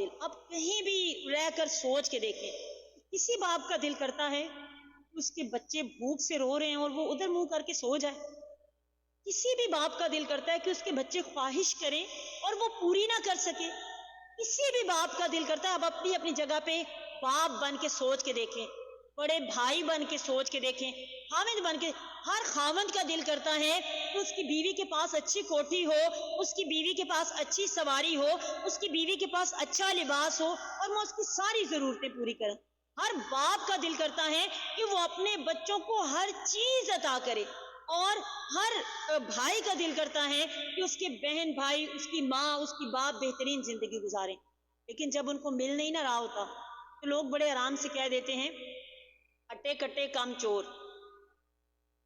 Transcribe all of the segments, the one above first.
دل، اب کہیں بھی رہ کر سوچ کے دیکھیں، کسی باپ کا دل کرتا ہے اس کے بچے بھوک سے رو رہے ہیں اور وہ ادھر منہ کر کے سو جائے؟ کسی بھی باپ کا دل کرتا ہے کہ اس کے بچے خواہش کریں اور وہ پوری نہ کر سکے؟ کسی بھی باپ کا دل کرتا ہے؟ اب اپنی اپنی جگہ پہ باپ بن کے سوچ کے دیکھیں، بڑے بھائی بن کے سوچ کے دیکھیں، خاوند بن کے، ہر خاوند کا دل کرتا ہے کہ اس کی بیوی کے پاس اچھی کوٹھی ہو، اس کی بیوی کے پاس اچھی سواری ہو، اس کی بیوی کے پاس اچھا لباس ہو اور وہ اس کی ساری ضرورتیں پوری کریں۔ ہر باپ کا دل کرتا ہے کہ وہ اپنے بچوں کو ہر چیز عطا کرے، اور ہر بھائی کا دل کرتا ہے کہ اس کے بہن بھائی، اس کی ماں، اس کی باپ بہترین زندگی گزاریں۔ لیکن جب ان کو مل نہیں نہ رہا ہوتا تو لوگ بڑے آرام سے کہہ دیتے ہیں اٹے کٹے کم چور۔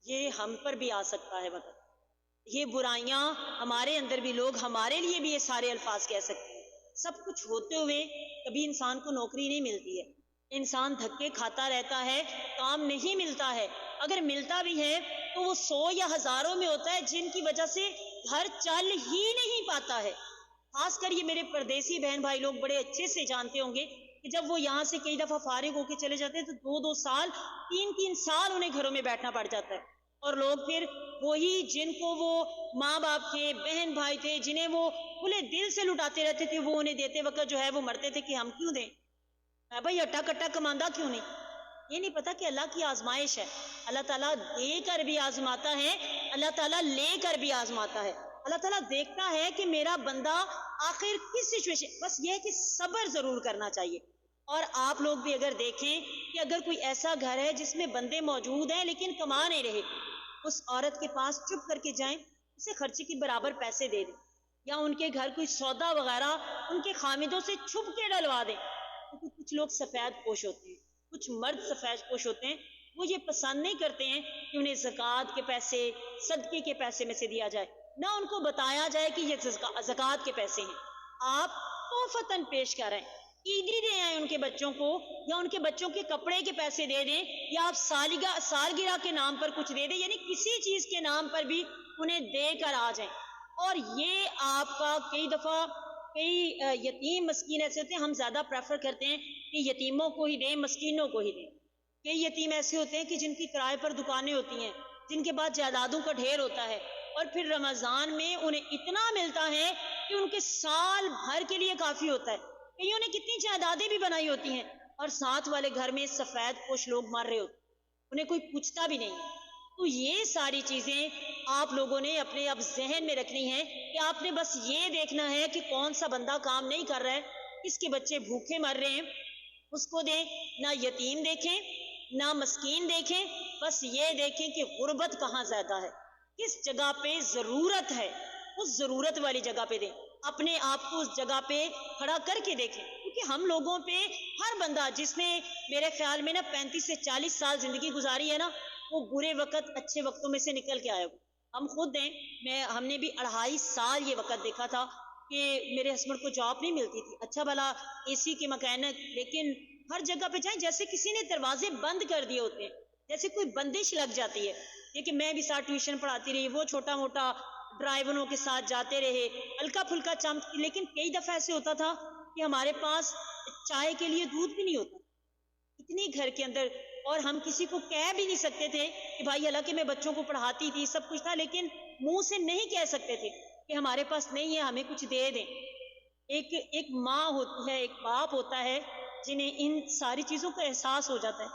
یہ ہم پر بھی آ سکتا ہے وقت، یہ برائیاں ہمارے اندر بھی، لوگ ہمارے لیے بھی یہ سارے الفاظ کہہ سکتے ہیں۔ سب کچھ ہوتے ہوئے کبھی انسان کو نوکری نہیں ملتی ہے، انسان دھکے کھاتا رہتا ہے، کام نہیں ملتا ہے، اگر ملتا بھی ہے تو وہ 100 یا ہزاروں میں ہوتا ہے جن کی وجہ سے گھر چل ہی نہیں پاتا ہے۔ خاص کر یہ میرے پردیسی بہن بھائی لوگ بڑے اچھے سے جانتے ہوں گے کہ جب وہ یہاں سے کئی دفعہ فارغ ہو کے چلے جاتے ہیں تو 2 سال 3 سال انہیں گھروں میں بیٹھنا پڑ جاتا ہے، اور لوگ پھر وہی جن کو وہ ماں باپ تھے، بہن بھائی تھے، جنہیں وہ کھلے دل سے لٹاتے رہتے تھے، وہ انہیں دیتے وقت جو ہے وہ مرتے تھے کہ ہم کیوں دیں بھائی، اٹا کٹا کماندہ کیوں نہیں؟ یہ نہیں پتا کہ اللہ کی آزمائش ہے، اللہ تعالیٰ دے کر بھی آزماتا ہے، اللہ تعالیٰ لے کر بھی آزماتا ہے، اللہ تعالیٰ دیکھتا ہے کہ میرا بندہ آخر کس سچویشن، بس یہ ہے کہ صبر ضرور کرنا چاہیے۔ اور آپ لوگ بھی اگر دیکھیں کہ اگر کوئی ایسا گھر ہے جس میں بندے موجود ہیں لیکن کما نہیں رہے، اس عورت کے پاس چپ کر کے جائیں، اسے خرچے کی برابر پیسے دے دیں، یا ان کے گھر کوئی سودا وغیرہ ان کے خامدوں سے چھپ کے ڈلوا دیں، کیونکہ کچھ لوگ سفید پوش ہوتے ہیں، کچھ مرد سفید پوش ہوتے ہیں، وہ یہ پسند نہیں کرتے ہیں کہ انہیں زکوٰۃ کے پیسے، صدقے کے پیسے میں سے دیا جائے، نہ ان کو بتایا جائے کہ یہ زکوٰۃ کے پیسے ہیں، آپ تحفتاً پیش کریں، عیدی دے آئیں ان کے بچوں کو، یا ان کے بچوں کے کپڑے کے پیسے دے دیں، یا آپ سالگرہ کے نام پر کچھ دے دیں، یعنی کسی چیز کے نام پر بھی انہیں دے کر آ جائیں۔ اور یہ آپ کا کئی دفعہ کئی یتیم مسکین ایسے ہوتے ہیں، ہم زیادہ پریفر کرتے ہیں کہ یتیموں کو ہی دیں، مسکینوں کو ہی دیں۔ کئی یتیم ایسے ہوتے ہیں کہ جن کی کرائے پر دکانیں ہوتی ہیں، جن کے بعد جائیدادوں کا ڈھیر ہوتا ہے، اور پھر رمضان میں انہیں اتنا ملتا ہے کہ ان کے سال بھر کے لیے کافی ہوتا ہے۔ کئیوں نے کتنی جائیدادیں بھی بنائی ہوتی ہیں، اور ساتھ والے گھر میں سفید پوش لوگ مر رہے ہوتے ہیں، انہیں کوئی پوچھتا بھی نہیں۔ تو یہ ساری چیزیں آپ لوگوں نے اپنے اب ذہن میں رکھنی ہے کہ آپ نے بس یہ دیکھنا ہے کہ کون سا بندہ کام نہیں کر رہا ہے، کس کے بچے بھوکے مر رہے ہیں، اس کو دیں، نہ یتیم دیکھیں نہ مسکین دیکھیں، بس یہ دیکھیں کہ غربت کہاں زیادہ ہے، کس جگہ پہ ضرورت ہے، اس ضرورت والی جگہ پہ دیں، اپنے آپ کو اس جگہ پہ کھڑا کر کے دیکھیں، کیونکہ ہم لوگوں پہ ہر بندہ جس نے میرے خیال میں 35 سے 40 سال زندگی گزاری ہے نا، وہ برے وقت اچھے وقتوں میں سے نکل کے آئے ہو۔ ہم خود ہیں، ہم نے بھی 2.5 سال یہ وقت دیکھا تھا کہ میرے ہسبینڈ کو جاب نہیں ملتی تھی، اچھا بھلا اے سی کے مکینک، لیکن ہر جگہ پہ جائیں جیسے کسی نے دروازے بند کر دیے ہوتے ہیں، جیسے کوئی بندش لگ جاتی ہے، کہ میں بھی ساتھ ٹیوشن پڑھاتی رہی، وہ چھوٹا موٹا ڈرائیوروں کے ساتھ جاتے رہے، ہلکا پھلکا چمک، لیکن کئی دفعہ ایسے ہوتا تھا کہ ہمارے پاس چائے کے لیے دودھ بھی نہیں ہوتا اتنی گھر کے اندر، اور ہم کسی کو کہہ بھی نہیں سکتے تھے کہ بھائی، حالانکہ میں بچوں کو پڑھاتی تھی، سب کچھ تھا، لیکن منہ سے نہیں کہہ سکتے تھے کہ ہمارے پاس نہیں ہے، ہمیں کچھ دے دیں۔ ایک ماں ہوتی ہے، ایک باپ ہوتا ہے جنہیں ان ساری چیزوں کا احساس ہو جاتا ہے۔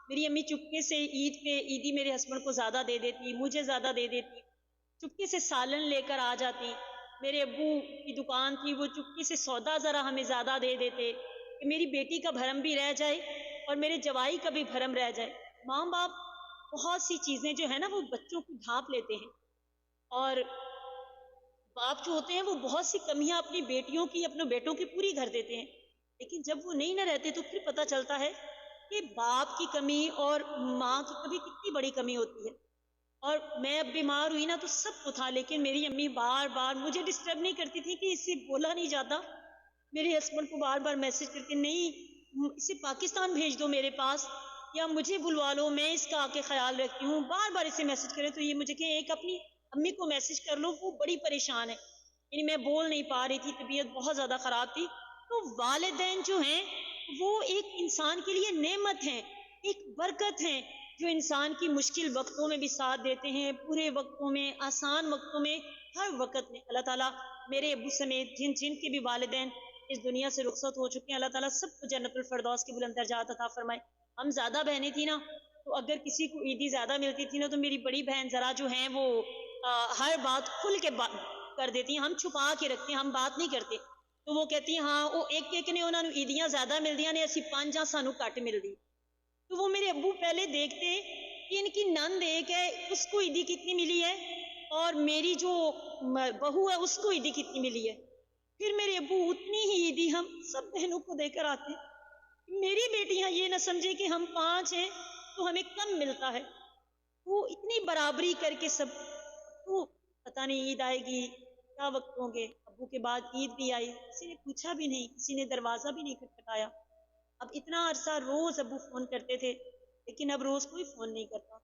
میری امی چپکے سے عید پہ عیدی میرے ہسبینڈ کو زیادہ دے دیتی، مجھے زیادہ دے دیتی، چپکے سے سالن لے کر آ جاتی، میرے ابو کی دکان تھی، وہ چپکے سے سودا ذرا ہمیں زیادہ دے دیتے کہ میری بیٹی کا بھرم بھی رہ جائے اور میرے جوائی کا بھی بھرم رہ جائے۔ ماں باپ بہت سی چیزیں جو ہے نا وہ بچوں کو ڈھانپ لیتے ہیں، اور باپ جو ہوتے ہیں وہ بہت سی کمیاں اپنی بیٹیوں کی، اپنے بیٹوں کی پوری کر دیتے ہیں، لیکن جب وہ نہیں نہ رہتے تو پھر پتہ چلتا ہے کہ باپ کی کمی اور ماں کی کبھی کتنی بڑی کمی ہوتی ہے۔ اور میں اب بیمار ہوئی نا تو سب کو تھا، لیکن میری امی بار بار مجھے ڈسٹرب نہیں کرتی تھی کہ اس سے بولا نہیں جاتا، میرے ہسبینڈ کو بار بار میسج کر کے نہیں اسے پاکستان بھیج دو میرے پاس، یا مجھے بلوا لو، میں اس کا آ کے خیال رکھتی ہوں، بار بار اسے میسج کرے تو یہ مجھے کہ ایک اپنی امی کو میسج کر لو، وہ بڑی پریشان ہے، یعنی میں بول نہیں پا رہی تھی، طبیعت بہت زیادہ خراب تھی، تو والدین جو ہیں وہ ایک انسان کے لیے نعمت ہیں، ایک برکت ہیں، جو انسان کی مشکل وقتوں میں بھی ساتھ دیتے ہیں، برے وقتوں میں، آسان وقتوں میں، ہر وقت میں۔ اللہ تعالیٰ میرے ابو سمیت جن جن کے بھی والدین اس دنیا سے رخصت ہو چکے ہیں، اللہ تعالیٰ سب کو جنت الفردوس کی بلند درجات عطا فرمائے۔ ہم زیادہ بہنیں تھیں نا، تو اگر کسی کو عیدی زیادہ ملتی تھی نا، تو میری بڑی بہن ذرا جو ہیں وہ ہر بات کھل کے کر دیتی ہیں، ہم چھپا کے رکھتے ہیں، ہم بات نہیں کرتے۔ تو وہ کہتی ہیں ہاں وہ ایک نے انہوں نے عیدیاں زیادہ مل دیاں نے، اسی 5 سانو کٹ مل دی۔ تو وہ میرے ابو پہلے دیکھتے کہ ان کی نند ایک ہے، اس کو عیدی کتنی ملی ہے، اور میری جو بہو ہے اس کو عیدی کتنی ملی ہے۔ پھر میرے ابو اتنی ہی عیدی ہم سب بہنوں کو دے کر آتے ہیں، میری بیٹیاں یہ نہ سمجھے کہ ہم 5 ہیں تو ہمیں کم ملتا ہے۔ وہ اتنی برابری کر کے سب، تو پتہ نہیں عید آئے گی کیا وقت ہوں گے، ابو کے بعد عید بھی آئی، کسی نے پوچھا بھی نہیں، کسی نے دروازہ بھی نہیں کھٹکھٹایا۔ اب اتنا عرصہ روز ابو فون کرتے تھے، لیکن اب روز کوئی فون نہیں کرتا،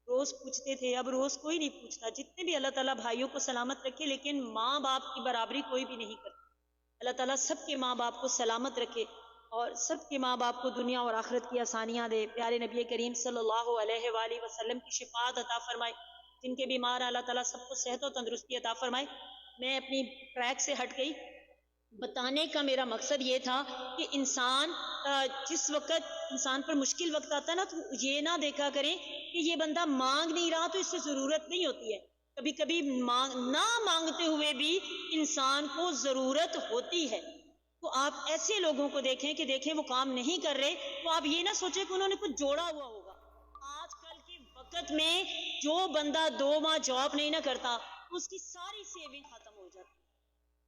روز پوچھتے تھے، اب روز کوئی نہیں پوچھتا۔ جتنے بھی اللہ تعالیٰ بھائیوں کو سلامت رکھے، لیکن ماں باپ کی برابری کوئی بھی نہیں کرتا۔ اللہ تعالیٰ سب کے ماں باپ کو سلامت رکھے اور سب کے ماں باپ کو دنیا اور آخرت کی آسانیاں دے۔ پیارے نبی کریم صلی اللہ علیہ وآلہ وسلم کی شفاعت عطا فرمائے، جن کے بیمار اللہ تعالیٰ سب کو صحت و تندرستی عطا فرمائے۔ میں اپنی ٹریک سے ہٹ گئی، بتانے کا میرا مقصد یہ تھا کہ انسان جس وقت انسان پر مشکل وقت آتا ہے نا، تو یہ نہ دیکھا کریں کہ یہ بندہ مانگ نہیں رہا تو اس سے ضرورت نہیں ہوتی ہے۔ کبھی کبھی نہ مانگتے ہوئے بھی انسان کو ضرورت ہوتی ہے۔ تو آپ ایسے لوگوں کو دیکھیں وہ کام نہیں کر رہے، تو آپ یہ نہ سوچیں کہ انہوں نے کچھ جوڑا ہوا ہوگا۔ آج کل کے وقت میں جو بندہ 2 ماہ جاب نہیں نہ کرتا، اس کی ساری سیونگ ختم ہو جاتی،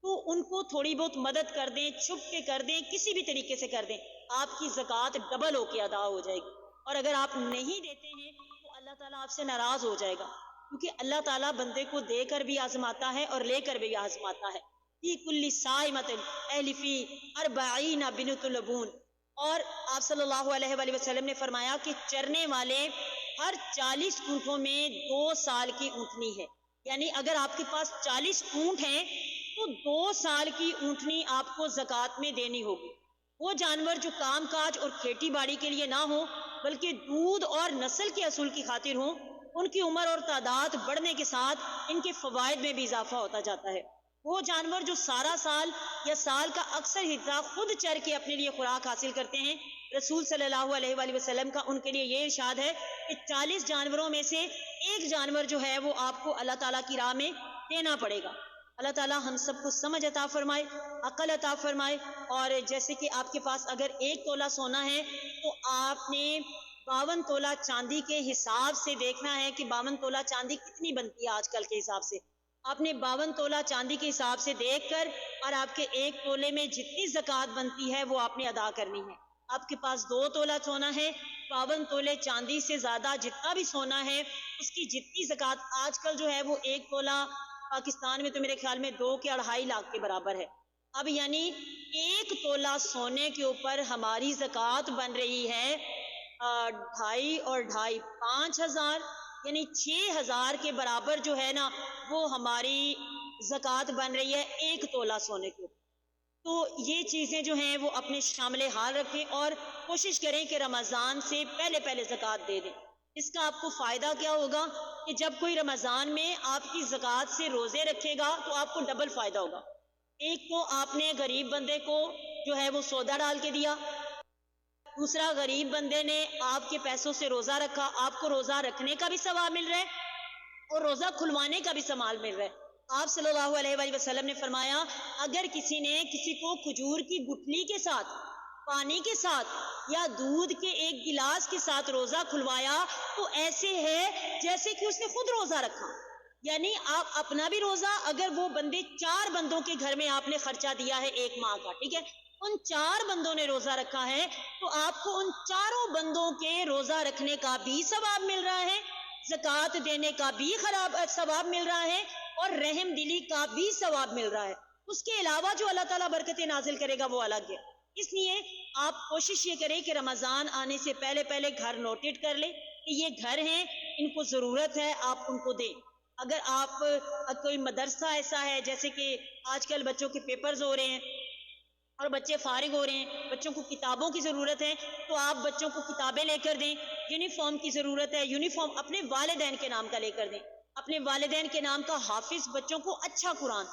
تو ان کو تھوڑی بہت مدد کر دیں، چھپ کے کر دیں، کسی بھی طریقے سے کر دیں، آپ کی زکوٰۃ ڈبل ہو کے ادا ہو جائے گی۔ اور اگر آپ نہیں دیتے ہیں تو اللہ تعالیٰ آپ سے ناراض ہو جائے گا، کیونکہ اللہ تعالیٰ بندے کو دے کر بھی آزماتا ہے اور لے کر بھی آزماتا ہے۔ فی کل صائمۃ اہلفی 40 بنت لبون، اور آپ صلی اللہ علیہ وآلہ وسلم نے فرمایا کہ چرنے والے ہر 40 اونٹوں میں 2 سال کی اونٹنی ہے، یعنی اگر آپ کے پاس 40 اونٹ ہیں تو 2 سال کی اونٹنی آپ کو زکوٰۃ میں دینی ہوگی۔ وہ جانور جو کام کاج اور کھیتی باڑی کے لیے نہ ہو، بلکہ دودھ اور نسل کے اصول کی خاطر ہوں، ان کی عمر اور تعداد بڑھنے کے ساتھ ان کے فوائد میں بھی اضافہ ہوتا جاتا ہے۔ وہ جانور جو سارا سال یا سال کا اکثر حصہ خود چر کے اپنے لیے خوراک حاصل کرتے ہیں، رسول صلی اللہ علیہ وآلہ وسلم کا ان کے لیے یہ ارشاد ہے کہ 40 جانوروں میں سے ایک جانور جو ہے وہ آپ کو اللہ تعالیٰ کی راہ میں دینا پڑے گا۔ اللہ تعالیٰ ہم سب کو سمجھ عطا فرمائے، عقل عطا فرمائے، اور جیسے کہ آپ کے پاس اگر 1 تولہ سونا ہے تو آپ نے 52 تولہ چاندی کے حساب سے دیکھنا ہے کہ 52 تولہ چاندی کتنی بنتی ہے آج کل کے حساب سے۔ آپ نے 52 تولہ چاندی کے حساب سے دیکھ کر، اور آپ کے 1 تولے میں جتنی زکوٰۃ بنتی ہے وہ آپ نے ادا کرنی ہے۔ آپ کے پاس 2 تولہ سونا ہے، 52 تولے چاندی سے زیادہ جتنا بھی سونا ہے اس کی جتنی زکوٰۃ آج کل جو ہے وہ 1 تولہ پاکستان میں تو میرے خیال میں 2 کے 2.5 لاکھ کے برابر ہے۔ اب یعنی 1 تولہ سونے کے اوپر ہماری زکوٰۃ بن رہی ہے 2.5 اور 2.5 5,000، یعنی 6,000 کے برابر جو ہے نا وہ ہماری زکوٰۃ بن رہی ہے 1 تولہ سونے کے اوپر۔ تو یہ چیزیں جو ہیں وہ اپنے شامل حال رکھیں اور کوشش کریں کہ رمضان سے پہلے زکوٰۃ دے دیں۔ اس کا آپ کو فائدہ کیا ہوگا کہ جب کوئی رمضان میں آپ کی زکوٰۃ سے روزے رکھے گا تو آپ کو ڈبل فائدہ ہوگا۔ ایک تو آپ نے غریب بندے کو جو ہے وہ سودا ڈال کے دیا، دوسرا غریب بندے نے آپ کے پیسوں سے روزہ رکھا، آپ کو روزہ رکھنے کا بھی ثواب مل رہا ہے اور روزہ کھلوانے کا بھی ثواب مل رہا ہے۔ آپ صلی اللہ علیہ وآلہ وسلم نے فرمایا اگر کسی نے کسی کو کھجور کی گٹھلی کے ساتھ، پانی کے ساتھ یا دودھ کے 1 گلاس کے ساتھ روزہ کھلوایا تو ایسے ہے جیسے کہ اس نے خود روزہ رکھا۔ یعنی آپ اپنا بھی روزہ، اگر وہ بندے 4 بندوں کے گھر میں آپ نے خرچہ دیا ہے 1 ماہ کا، ٹھیک ہے، ان 4 بندوں نے روزہ رکھا ہے تو آپ کو ان 4 بندوں کے روزہ رکھنے کا بھی ثواب مل رہا ہے، زکوٰۃ دینے کا بھی ثواب مل رہا ہے، اور رحم دلی کا بھی ثواب مل رہا ہے۔ اس کے علاوہ جو اللہ تعالیٰ برکتیں نازل کرے گا وہ الگ ہے۔ اس لیے آپ کوشش یہ کریں کہ رمضان آنے سے پہلے گھر نوٹڈ کر لیں کہ یہ گھر ہیں، ان کو ضرورت ہے، آپ ان کو دیں۔ اگر آپ کوئی مدرسہ ایسا ہے، جیسے کہ آج کل بچوں کے پیپرز ہو رہے ہیں، اور بچے فارغ ہو رہے ہیں، بچوں کو کتابوں کی ضرورت ہے تو آپ بچوں کو کتابیں لے کر دیں، یونیفارم کی ضرورت ہے یونیفارم اپنے والدین کے نام کا لے کر دیں، اپنے والدین کے نام کا حافظ بچوں کو اچھا قرآن.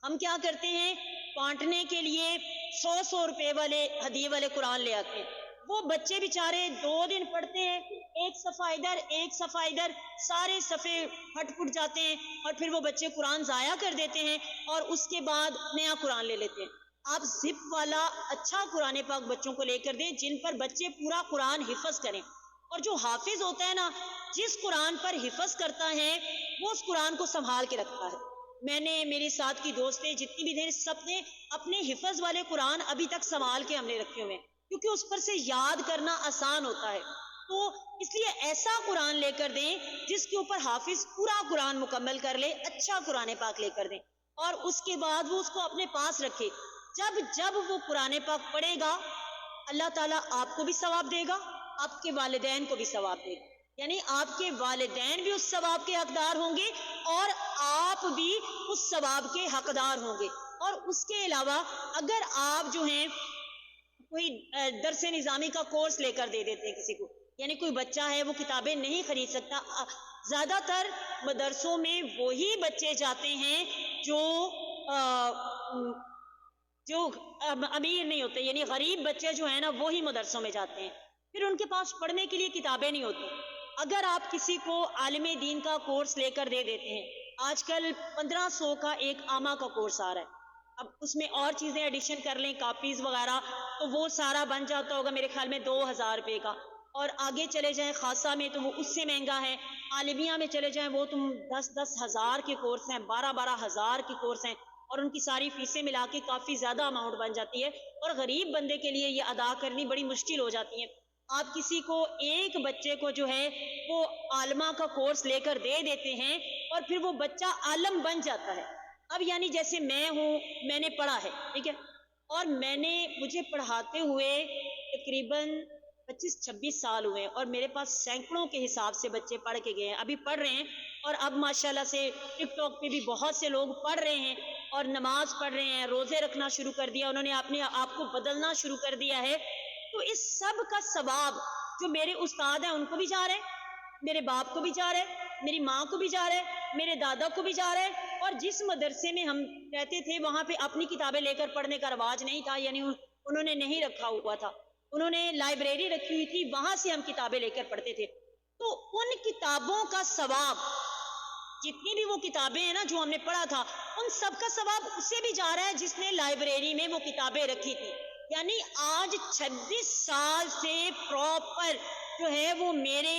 ہم کیا کرتے ہیں، بانٹنے کے لیے 100 روپے والے ہدیے والے قرآن لے آتے ہیں، وہ بچے بیچارے 2 دن پڑھتے ہیں، ایک صفحہ ادھر ایک صفحہ ادھر، سارے صفحے پھٹ پھٹ جاتے ہیں اور پھر وہ بچے قرآن ضائع کر دیتے ہیں اور اس کے بعد نیا قرآن لے لیتے ہیں. آپ زپ والا اچھا قرآن پاک بچوں کو لے کر دیں جن پر بچے پورا قرآن حفظ کریں. اور جو حافظ ہوتا ہے نا، جس قرآن پر حفظ کرتا ہے وہ اس قرآن کو سنبھال کے رکھتا ہے. میں نے، میری ساتھ کی دوستیں جتنی بھی تھے، سب نے اپنے حفظ والے قرآن ابھی تک سنبھال کے ہم نے رکھے ہوئے ہیں، کیونکہ اس پر سے یاد کرنا آسان ہوتا ہے. تو اس لیے ایسا قرآن لے کر دیں جس کے اوپر حافظ پورا قرآن مکمل کر لے، اچھا قرآن پاک لے کر دیں اور اس کے بعد وہ اس کو اپنے پاس رکھے. جب وہ قرآن پاک پڑھے گا، اللہ تعالیٰ آپ کو بھی ثواب دے گا، آپ کے والدین کو بھی ثواب دے گا، یعنی آپ کے والدین بھی اس ثواب کے حقدار ہوں گے اور آپ بھی اس ثواب کے حقدار ہوں گے. اور اس کے علاوہ اگر آپ جو ہیں کوئی درس نظامی کا کورس لے کر دے دیتے ہیں کسی کو، یعنی کوئی بچہ ہے وہ کتابیں نہیں خرید سکتا، زیادہ تر مدرسوں میں وہی بچے جاتے ہیں جو امیر نہیں ہوتے، یعنی غریب بچے جو ہیں نا وہی مدرسوں میں جاتے ہیں، پھر ان کے پاس پڑھنے کے لیے کتابیں نہیں ہوتی. اگر آپ کسی کو عالم دین کا کورس لے کر دے دیتے ہیں، آج کل 1500 کا ایک عامہ کا کورس آ رہا ہے، اب اس میں اور چیزیں ایڈیشن کر لیں، کاپیز وغیرہ، تو وہ سارا بن جاتا ہوگا میرے خیال میں 2000 روپے کا. اور آگے چلے جائیں خاصہ میں تو وہ اس سے مہنگا ہے، عالمیہ میں چلے جائیں وہ تم 10 ہزار کے کورس ہیں، 12 ہزار کے کورس ہیں، اور ان کی ساری فیسیں ملا کے کافی زیادہ اماؤنٹ بن جاتی ہے اور غریب بندے کے لیے یہ ادا کرنی بڑی مشکل ہو جاتی ہے. آپ کسی کو ایک بچے کو جو ہے وہ عالمہ کا کورس لے کر دے دیتے ہیں اور پھر وہ بچہ عالم بن جاتا ہے. اب یعنی جیسے میں ہوں، میں نے پڑھا ہے، ٹھیک ہے، اور مجھے پڑھاتے ہوئے تقریباً 25-26 سال ہوئے اور میرے پاس سینکڑوں کے حساب سے بچے پڑھ کے گئے ہیں، ابھی پڑھ رہے ہیں، اور اب ماشاءاللہ سے ٹک ٹاک پہ بھی بہت سے لوگ پڑھ رہے ہیں اور نماز پڑھ رہے ہیں، روزے رکھنا شروع کر دیا، انہوں نے اپنے آپ کو بدلنا شروع کر دیا ہے. تو اس سب کا ثواب جو میرے استاد ہیں ان کو بھی جا رہے ہیں، میرے باپ کو بھی جا رہا ہے، میری ماں کو بھی جا رہا ہے، میرے دادا کو بھی جا رہا ہے. اور جس مدرسے میں ہم رہتے تھے وہاں پہ اپنی کتابیں لے کر پڑھنے کا رواج نہیں تھا، یعنی انہوں نے نہیں رکھا ہوا تھا، انہوں نے لائبریری رکھی ہوئی تھی، وہاں سے ہم کتابیں لے کر پڑھتے تھے. تو ان کتابوں کا ثواب، جتنی بھی وہ کتابیں ہیں نا جو ہم نے پڑھا تھا، ان سب کا ثواب اسے بھی جا رہا ہے جس نے لائبریری میں وہ کتابیں رکھی تھی. یعنی آج 26 سال سے پراپر جو ہے وہ میرے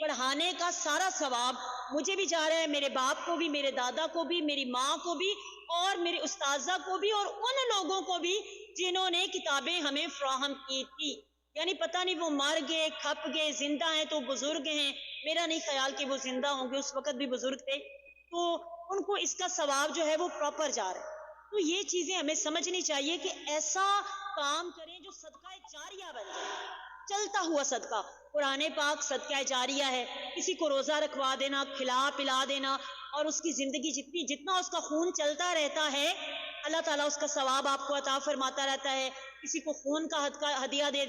پڑھانے کا سارا ثواب مجھے بھی جا رہا ہے، میرے باپ کو بھی، میرے دادا کو بھی، میری ماں کو بھی، اور میرے استاذہ کو بھی، اور ان لوگوں کو بھی جنہوں نے کتابیں ہمیں فراہم کی تھی. یعنی پتہ نہیں وہ مر گئے، کھپ گئے، زندہ ہیں تو بزرگ ہیں، میرا نہیں خیال کہ وہ زندہ ہوں گے، اس وقت بھی بزرگ تھے، تو ان کو اس کا ثواب جو ہے وہ پراپر جا رہا ہے. تو یہ چیزیں ہمیں سمجھنی چاہیے کہ ایسا کام کریں جو صدقہ جاریہ بن جائے، چلتا ہوا صدقہ. قرآن پاک صدقہ جاریہ ہے، کسی کو روزہ رکھوا دینا، کھلا پلا دینا، اور اس کی زندگی جتنا اس کا خون چلتا رہتا ہے اللہ تعالیٰ اس کا ثواب آپ کو عطا فرماتا رہتا ہے. کسی کو خون کا ہدیہ دے